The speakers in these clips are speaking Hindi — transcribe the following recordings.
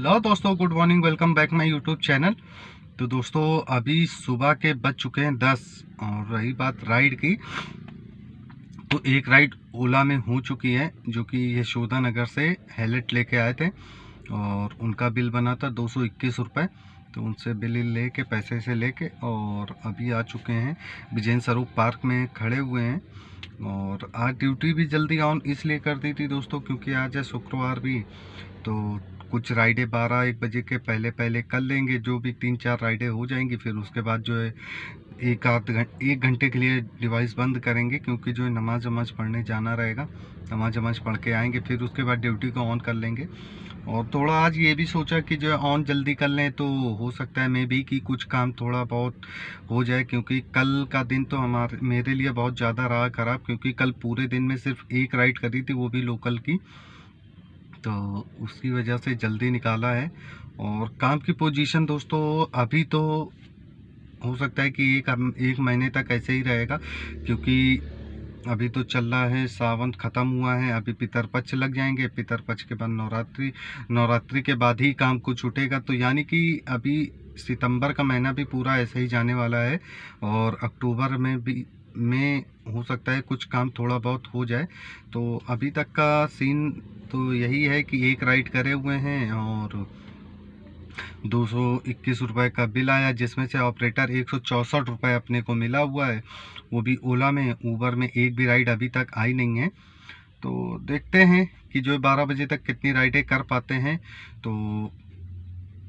हेलो दोस्तों, good morning, welcome back my YouTube channel. तो दोस्तों अभी सुबह के बज चुके हैं 10 और रही बात राइड की, तो एक राइड ओला में हो चुकी है जो कि यशोदा नगर से हैलेट लेके आए थे और उनका बिल बना था 221 रुपये। तो उनसे बिल लेके पैसे से लेके और अभी आ चुके हैं विजय स्वरूप पार्क में खड़े हुए हैं। और आज ड्यूटी भी जल्दी ऑन इसलिए कर दी थी दोस्तों क्योंकि आज है शुक्रवार भी, तो कुछ राइडें 12-1 बजे के पहले पहले कर लेंगे, जो भी 3-4 राइडें हो जाएंगी। फिर उसके बाद जो है एक घंटे के लिए डिवाइस बंद करेंगे क्योंकि जो है नमाज वमाज पढ़ने जाना रहेगा। नमाज वमाज पढ़ के आएंगे, फिर उसके बाद ड्यूटी को ऑन कर लेंगे। और थोड़ा आज ये भी सोचा कि जो है ऑन जल्दी कर लें, तो हो सकता है मे भी कि कुछ काम थोड़ा बहुत हो जाए क्योंकि कल का दिन तो मेरे लिए बहुत ज़्यादा रहा ख़राब, क्योंकि कल पूरे दिन में सिर्फ एक राइड करी थी, वो भी लोकल की, तो उसकी वजह से जल्दी निकाला है। और काम की पोजीशन दोस्तों अभी तो हो सकता है कि एक महीने तक ऐसे ही रहेगा क्योंकि अभी तो चल रहा है, सावन ख़त्म हुआ है, अभी पितरपक्ष लग जाएंगे, पितरपक्ष के बाद नवरात्रि के बाद ही काम कुछ छूटेगा। तो यानी कि अभी सितंबर का महीना भी पूरा ऐसे ही जाने वाला है और अक्टूबर में हो सकता है कुछ काम थोड़ा बहुत हो जाए। तो अभी तक का सीन तो यही है कि एक राइड करे हुए हैं और 221 रुपये का बिल आया, जिसमें से ऑपरेटर 164 रुपये अपने को मिला हुआ है, वो भी ओला में। ऊबर में एक भी राइड अभी तक आई नहीं है। तो देखते हैं कि जो 12 बजे तक कितनी राइडें कर पाते हैं। तो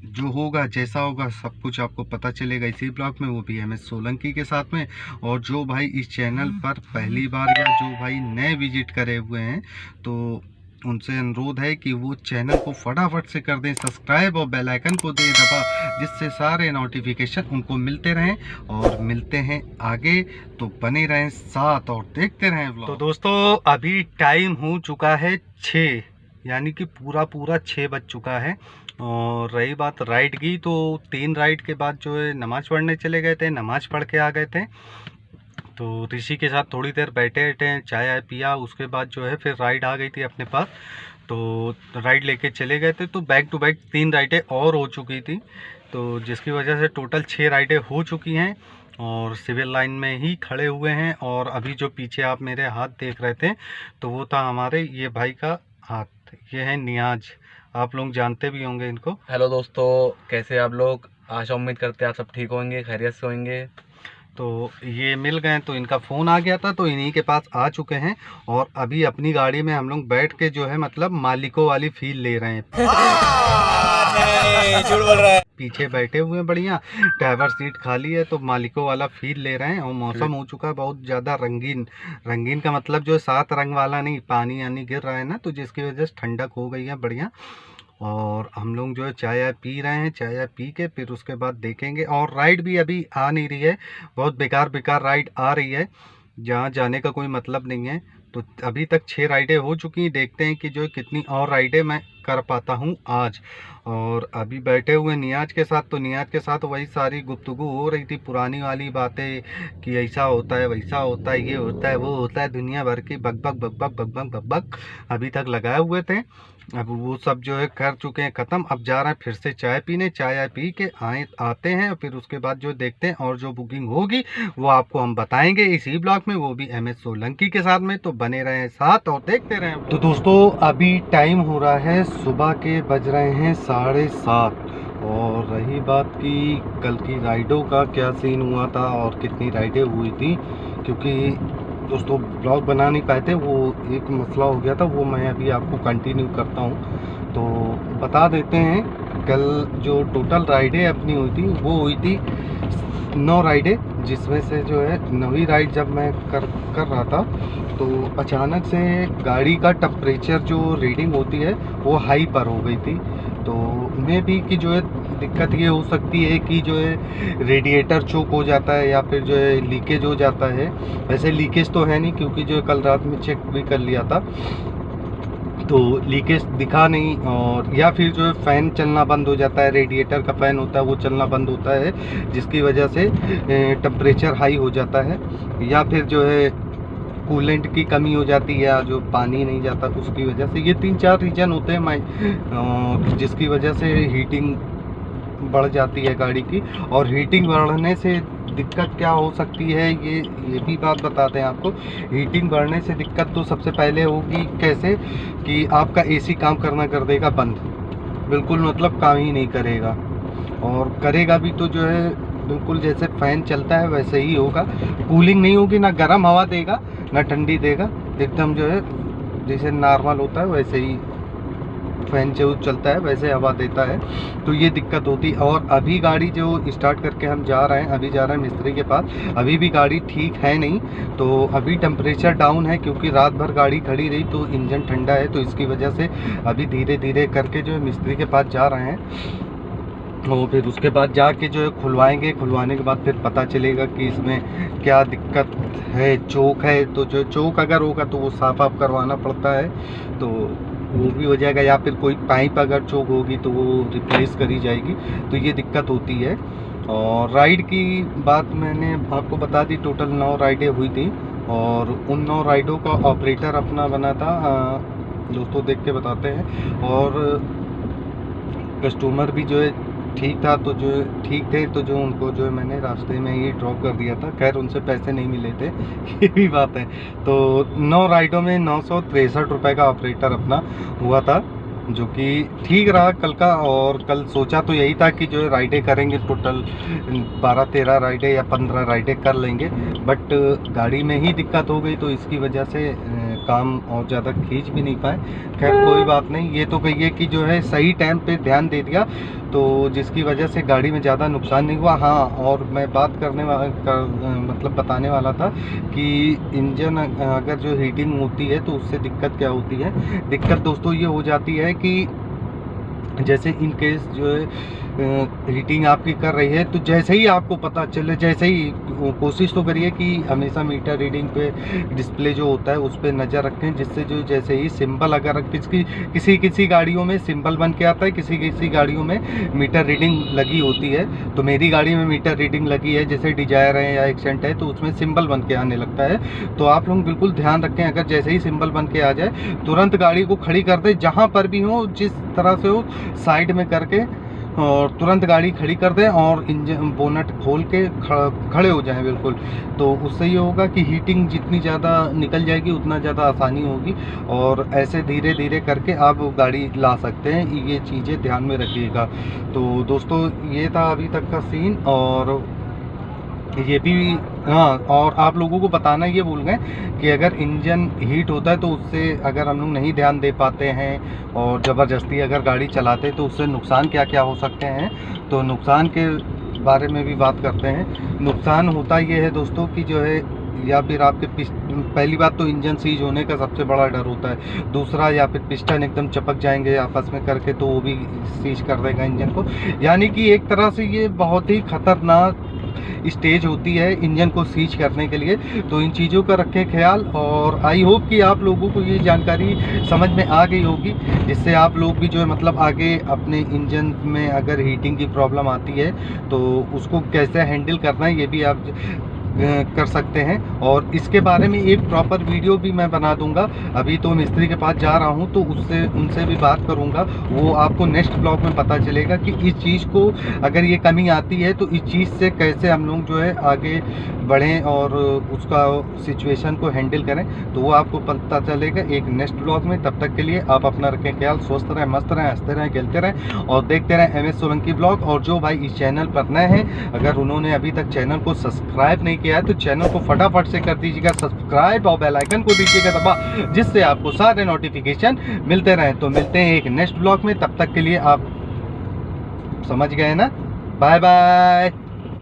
जो होगा जैसा होगा सब कुछ आपको पता चलेगा इसी ब्लॉग में, वो भी MS सोलंकी के साथ में। और जो भाई इस चैनल पर पहली बार या जो भाई नए विजिट करे हुए हैं तो उनसे अनुरोध है कि वो चैनल को फटाफट से कर दें सब्सक्राइब और बेल आइकन को दें दबा, जिससे सारे नोटिफिकेशन उनको मिलते रहें। और मिलते हैं आगे, तो बने रहें साथ और देखते रहें ब्लॉग। तो दोस्तों अभी टाइम हो चुका है 6, यानी कि पूरा 6 बज चुका है। और रही बात राइड की, तो 3 राइड के बाद जो है नमाज़ पढ़ने चले गए थे, नमाज़ पढ़ के आ गए थे। तो ऋषि के साथ थोड़ी देर बैठे चाय आय पिया, उसके बाद जो है फिर राइड आ गई थी अपने पास, तो राइड लेके चले गए थे। तो बैक टू बैक 3 राइडें और हो चुकी थी, तो जिसकी वजह से टोटल 6 राइडें हो चुकी हैं और सिविल लाइन में ही खड़े हुए हैं। और अभी जो पीछे आप मेरे हाथ देख रहे थे तो वो था हमारे ये भाई का हाथ, ये है नियाज, आप लोग जानते भी होंगे इनको। हेलो दोस्तों, कैसे आप लोग? आशा उम्मीद करते हैं आप सब ठीक होंगे, खैरियत से होंगे। तो ये मिल गए, तो इनका फ़ोन आ गया था तो इन्हीं के पास आ चुके हैं और अभी अपनी गाड़ी में हम लोग बैठ के जो है मतलब मालिकों वाली फील ले रहे हैं। झूठ बोल रहा है। पीछे बैठे हुए हैं, बढ़िया ड्राइवर सीट खाली है तो मालिकों वाला फील ले रहे हैं। और मौसम हो चुका है बहुत ज़्यादा रंगीन का मतलब जो 7 रंग वाला नहीं, पानी यानी गिर रहा है ना, तो जिसकी वजह से ठंडक हो गई है बढ़िया। और हम लोग जो है चाय पी रहे हैं, चाय पी के फिर उसके बाद देखेंगे। और राइड भी अभी आ नहीं रही है, बहुत बेकार राइड आ रही है जहाँ जाने का कोई मतलब नहीं है। तो अभी तक 6 राइडें हो चुकी हैं, देखते हैं कि जो कितनी और राइडें मैं कर पाता हूँ आज। और अभी बैठे हुए नियाज के साथ, तो नियाज के साथ वही सारी गुफ्तगू हो रही थी, पुरानी वाली बातें कि ऐसा होता है वैसा होता है, ये होता है वो होता है, दुनिया भर की बकबक अभी तक लगाए हुए थे। अब वो सब जो है कर चुके हैं ख़त्म, अब जा रहे हैं फिर से चाय पीने, चाय पी के आते हैं और फिर उसके बाद जो देखते हैं और जो बुकिंग होगी वो आपको हम बताएंगे इसी ब्लॉग में, वो भी MS सोलंकी के साथ में। तो बने रहें साथ और देखते रहें। तो दोस्तों अभी टाइम हो रहा है सुबह के, बज रहे हैं 7:30। और रही बात कि कल की राइडों का क्या सीन हुआ था और कितनी राइडें हुई थी, क्योंकि दोस्तों ब्लॉग बना नहीं पाए थे, वो एक मसला हो गया था, वो मैं अभी आपको कंटिन्यू करता हूँ। तो बता देते हैं कल जो टोटल राइडें अपनी हुई थी वो हुई थी 9 राइडें, जिसमें से जो है 9वीं राइड जब मैं कर रहा था तो अचानक से गाड़ी का टेम्परेचर जो रीडिंग होती है वो हाई पर हो गई थी। तो मे भी कि जो है दिक्कत ये हो सकती है कि जो है रेडिएटर चोक हो जाता है या फिर जो है लीकेज हो जाता है। वैसे लीकेज तो है नहीं क्योंकि जो कल रात में चेक भी कर लिया था तो लीकेज दिखा नहीं। और या फिर जो है फ़ैन चलना बंद हो जाता है, रेडिएटर का फ़ैन होता है वो चलना बंद होता है, जिसकी वजह से टेम्परेचर हाई हो जाता है। या फिर जो है कूलेंट की कमी हो जाती है या जो पानी नहीं जाता उसकी वजह से। ये 3-4 रीज़न होते हैं जिसकी वजह से हीटिंग बढ़ जाती है गाड़ी की। और हीटिंग बढ़ने से दिक्कत क्या हो सकती है ये भी बात बताते हैं आपको। हीटिंग बढ़ने से दिक्कत तो सबसे पहले होगी कैसे कि आपका एसी काम करना कर देगा बंद, बिल्कुल मतलब काम ही नहीं करेगा। और करेगा भी तो जो है बिल्कुल जैसे फ़ैन चलता है वैसे ही होगा, कूलिंग नहीं होगी, ना गर्म हवा देगा ना ठंडी देगा, एकदम जो है जैसे नॉर्मल होता है वैसे ही फ़ैन जो चलता है वैसे हवा देता है। तो ये दिक्कत होती है। और अभी गाड़ी जो स्टार्ट करके हम जा रहे हैं, अभी जा रहे हैं मिस्त्री के पास, अभी भी गाड़ी ठीक है नहीं। तो अभी टेम्परेचर डाउन है क्योंकि रात भर गाड़ी खड़ी रही तो इंजन ठंडा है, तो इसकी वजह से अभी धीरे धीरे करके जो है मिस्त्री के पास जा रहे हैं। और फिर उसके बाद जाके जो है खुलवाएंगे, खुलवाने के बाद फिर पता चलेगा कि इसमें क्या दिक्कत है। चोक है तो जो चोक अगर होगा तो वो साफ आप करवाना पड़ता है, तो वो भी हो जाएगा, या फिर कोई पाइप अगर चोक होगी तो वो रिप्लेस करी जाएगी। तो ये दिक्कत होती है। और राइड की बात मैंने आपको बता दी, टोटल 9 राइडें हुई थी और उन 9 राइडों का ऑपरेटर अपना बना था, दोस्तों देख के बताते हैं। और कस्टमर भी जो है ठीक था, तो जो ठीक थे तो जो उनको जो है मैंने रास्ते में ही ड्रॉप कर दिया था। खैर उनसे पैसे नहीं मिले थे ये भी बात है। तो 9 राइडों में 963 रुपये का ऑपरेटर अपना हुआ था, जो कि ठीक रहा कल का। और कल सोचा तो यही था कि जो है राइडें करेंगे, टोटल 12-13 राइडें या 15 राइडें कर लेंगे, बट गाड़ी में ही दिक्कत हो गई तो इसकी वजह से काम और ज़्यादा खींच भी नहीं पाए। खैर कोई बात नहीं, ये तो कहिए कि जो है सही टाइम पे ध्यान दे दिया तो जिसकी वजह से गाड़ी में ज़्यादा नुकसान नहीं हुआ। हाँ, और मैं बात करने वाला मतलब बताने वाला था कि इंजन अगर जो हीटिंग होती है तो उससे दिक्कत क्या होती है। दिक्कत दोस्तों ये हो जाती है कि जैसे इन केस जो है हीटिंग आपकी कर रही है तो जैसे ही आपको पता चले, जैसे ही कोशिश तो करिए कि हमेशा मीटर रीडिंग पे डिस्प्ले जो होता है उस पर नज़र रखें, जिससे जो जैसे ही सिंबल अगर किसी गाड़ियों में सिंबल बन के आता है, किसी गाड़ियों में मीटर रीडिंग लगी होती है। तो मेरी गाड़ी में मीटर रीडिंग लगी है, जैसे डिजायर है या एक्सेंट है तो उसमें सिंबल बन के आने लगता है। तो आप लोग बिल्कुल ध्यान रखें, अगर जैसे ही सिंबल बन के आ जाए तुरंत गाड़ी को खड़ी कर दें, जहाँ पर भी हो जिस तरह से हो साइड में करके और तुरंत गाड़ी खड़ी कर दें और इंजन बोनट खोल के खड़े हो जाएं बिल्कुल। तो उससे ये होगा कि हीटिंग जितनी ज़्यादा निकल जाएगी उतना ज़्यादा आसानी होगी और ऐसे धीरे धीरे करके आप गाड़ी ला सकते हैं। ये चीज़ें ध्यान में रखिएगा। तो दोस्तों ये था अभी तक का सीन। और ये भी हाँ, और आप लोगों को बताना ये भूल गए कि अगर इंजन हीट होता है तो उससे अगर हम लोग नहीं ध्यान दे पाते हैं और ज़बरदस्ती अगर गाड़ी चलाते हैं तो उससे नुकसान क्या क्या हो सकते हैं। तो नुकसान के बारे में भी बात करते हैं। नुकसान होता ये है दोस्तों कि जो है या फिर आपके पहली बात तो इंजन सीज होने का सबसे बड़ा डर होता है। दूसरा, या फिर पिस्टन एकदम चपक जाएंगे आपस में करके तो वो भी सीज कर देगा इंजन को। यानी कि एक तरह से ये बहुत ही खतरनाक स्टेज होती है इंजन को सीज करने के लिए। तो इन चीज़ों का रखें ख्याल। और आई होप कि आप लोगों को ये जानकारी समझ में आ गई होगी, जिससे आप लोग भी जो है मतलब आगे अपने इंजन में अगर हीटिंग की प्रॉब्लम आती है तो उसको कैसे हैंडल करना है ये भी आप कर सकते हैं। और इसके बारे में एक प्रॉपर वीडियो भी मैं बना दूंगा। अभी तो मिस्त्री के पास जा रहा हूं तो उनसे भी बात करूंगा, वो आपको नेक्स्ट ब्लॉग में पता चलेगा कि इस चीज़ को अगर ये कमी आती है तो इस चीज़ से कैसे हम लोग जो है आगे बढ़ें और उसका सिचुएशन को हैंडल करें। तो वो आपको पता चलेगा एक नेक्स्ट ब्लॉग में। तब तक के लिए आप अपना रखें ख्याल, स्वस्थ रहें, मस्त रहें, हंसते रहें, खेलते रहें और देखते रहें MS सोलंकी ब्लॉग। और जो भाई इस चैनल पर नए हैं, अगर उन्होंने अभी तक चैनल को सब्सक्राइब नहीं किया है तो चैनल को फटाफट से कर दीजिएगा सब्सक्राइब और बेल आइकन को दीजिएगा दबा, जिससे आपको सारे नोटिफिकेशन मिलते रहें। तो मिलते हैं एक नेक्स्ट ब्लॉग में, तब तक के लिए आप समझ गए ना। Bye bye.